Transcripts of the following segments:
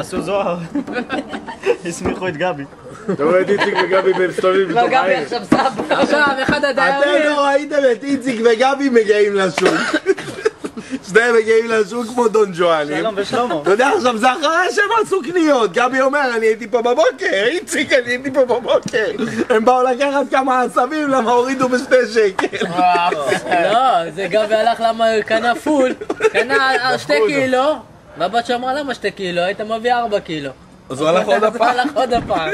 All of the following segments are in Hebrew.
עשו זוהר, הסמיכו את גבי. אתה רואה את איציק וגבי מסתובבים בתוך העיר. גבי עכשיו סבא. עכשיו אחד הדיירים. אתם לא ראיתם את איציק וגבי מגיעים לשוק. שניהם מגיעים לשוק כמו דון ג'ואלים. שלום ושלמה. אתה יודע, עכשיו זה אחרי שהם עשו קניות. גבי אומר, אני הייתי פה בבוקר. איציק, אני הייתי פה בבוקר. הם באו לקחת כמה עשבים למה הורידו ב2 שקל. לא, זה גבי הלך למה קנה פול. קנה 2 קילו. והבת שאמרה למה 2 קילו, היית מביא 4 קילו. אז הוא הלך עוד הפעם. הלך עוד הפעם.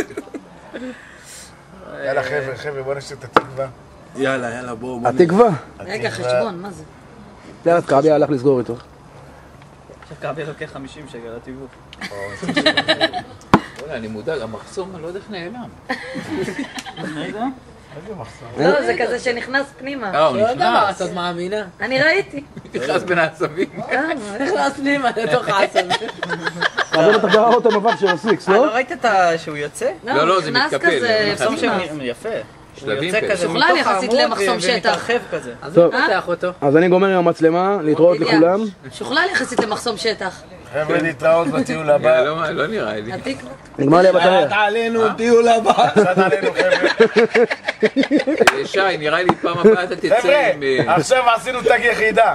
יאללה חבר'ה, בוא נשאיר את התקווה. יאללה, בואו. התקווה. רגע, חשבון, מה זה? תראה, קאבי הלך לסגור איתו. עכשיו קאבי לוקח 50 שקל לתיווך. וואלה, אני מודאג, המחסום, אני לא יודע איך נעלם. רגע? איזה מחסום? לא, זה כזה שנכנס פנימה. הוא לא יודע מה, נכנס. את מאמינה? אני ראיתי. נכנס בין העצבים. נכנס פנימה לתוך העצבים. קאבי בטח גרר אותו מבב של הסיקס, לא לא? ראית שהוא יוצא? לא, זה נכנס מתקפל, כזה, נכנס פנימה. יפה. הוא שלבים יוצא כאלה. כזה שוכלל מתוך יחסית העמוד למחסום שטח. ומתרחב כזה. אז הוא טוב. פותח אותו. אז אני גומר עם המצלמה, להתראות לכולם. שוכלל יחסית למחסום שטח. חבר'ה, להתראות בטיול הבא. לא נראה לי. התקווה. נגמר לי הבטריה. עלינו, טיול הבא. קצת עלינו חבר'ה. שי, נראה לי פעם הבאה אתה תצא חבר'ה, עם... עכשיו עשינו תג יחידה.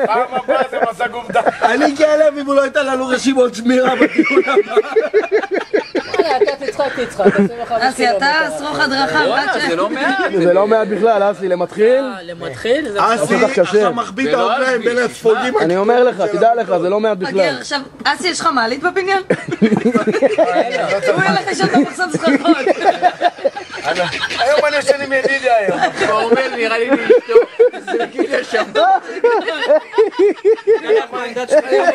פעם הבאה זה מסע גומדה. אני כלב אם הוא לא ייתן לנו רשימות שמירה בטיול הבא. וואלה, אתה תצחק. אסי, אתה שרוך הדרכה. וואלה, זה לא מעט. זה לא מעט בכלל, אסי, למתחיל. למתחיל? זה אסי, כל כך קשה. עכשיו מחביא את זה לא האופניים בין אסי, הספוגים. אני אומר לך, תדע לך, זה לא מעט מגיע בכלל. עכשיו, אסי, יש לך מעלית בבניין? הוא ילך לשם במחסום סככות. היום אני ישן עם ידידיה היום. הוא אומר, נראה לי לאשתו, זה גיל שם.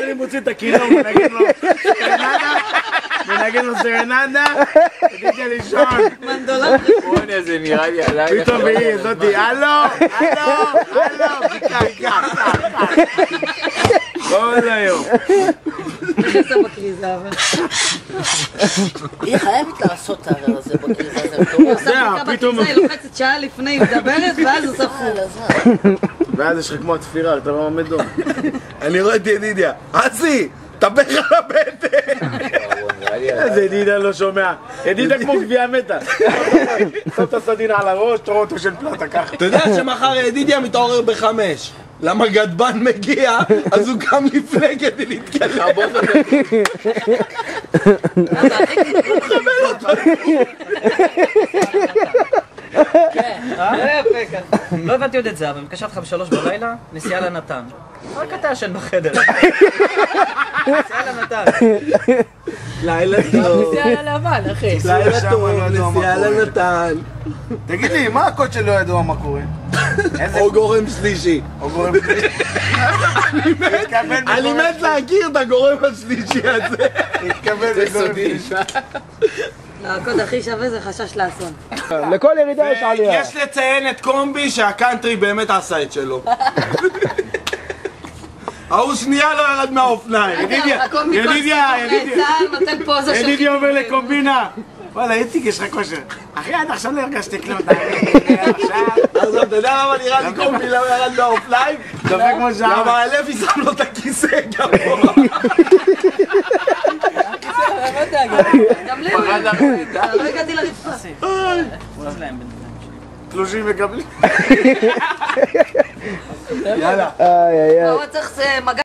אני מוציא את הכינור ונגן לו סרנדה, ידידיה לישון. מנדולה. בוא'נה, זה נראה לי עליי. פתאום והיא, זאתי, הלו, קיקה. כל היום. נכנסה בקריזה, אבל. היא חייבת לעשות את הדבר הזה בקריזה, זה מטורף. פתאום... היא לוחצת שעה לפני, היא מדברת, ואז עושה פול. ואז יש לך כמו התפירה, אתה לא עומד דום. אני רואה את ידידיה, אסי, טבח על הבטן! איזה ידידיה לא שומע. ידידיה כמו גבייה מתה. שם את הסדין על הראש, תראו אותו של פלטה ככה. אתה יודע שמחר ידידיה מתעורר ב5. למה גדבן מגיע, אז הוא קם לפני כדי להתקלם. לא הבנתי עוד את זה, אבל מקשרת לך ב3 בלילה, נסיעה לנתן. רק אתה ישן בחדר. נסיעה לנתן. לילה טוב. נסיעה ללבן, אחי. לילה טוב, נסיעה לנתן. תגיד לי, מה הקוד שלא ידוע מה קורה? או גורם שלישי. או גורם שלישי. אני מת להכיר את הגורם השלישי הזה. התקבל בגורם שלישי. הקוד הכי שווה זה חשש לאסון. לכל ירידה יש עלייה. יש לציין את קומבי שהקאנטרי באמת עשה את שלו. ההוא שנייה לא ירד מהאופניים. ידידיה אומר לקומבינה, וואלה איציק יש לך כושר. אחי עד עכשיו לא הרגשתי כלום. אז אתה יודע למה נראה לי קומבי לא ירד מהאופניים? דופק כמו שם. למה הלוי שם לו את הכיסא גבוה. גם לי, לא הגעתי לרצפה. תלושים מקבלים. יאללה. איי איי איי. הוא צריך מגע